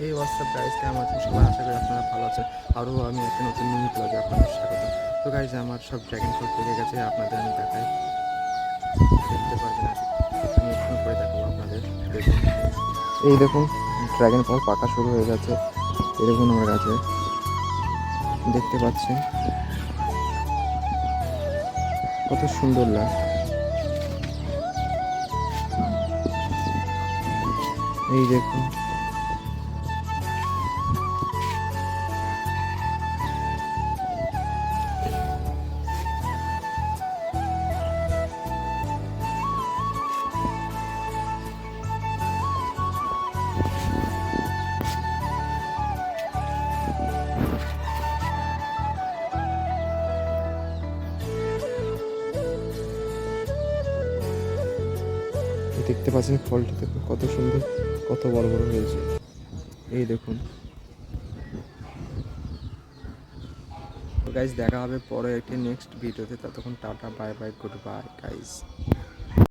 এই WhatsApp guys কেমন আছেন সবাই? আশা করি আপনারা ভালো আছেন। আরও আমি একটা নতুন মিনি ব্লগে আপনাদের স্বাগত। তো গাইজ আমার সব ড্র্যাগন ফল পেকে গেছে, আপনাদের আমি দেখাই, দেখতে পারবেন আর আমি একটু করে দেখাবো আপনাদের। দেখুন, এই দেখুন ড্র্যাগন ফল পাকা শুরু হয়ে গেছে। এই দেখুন আমার গাছে দেখতে পাচ্ছেন কত সুন্দর লাগে। এই দেখুন দেখতে পাচ্ছেন ফলটা দেখুন কত সুন্দর, কত বড় বড় হয়েছে। এই দেখুন। তো গাইজ দেখা হবে পরে একটি নেক্সট ভিডিওতে, ততক্ষণ tata, bye bye, good bye guys.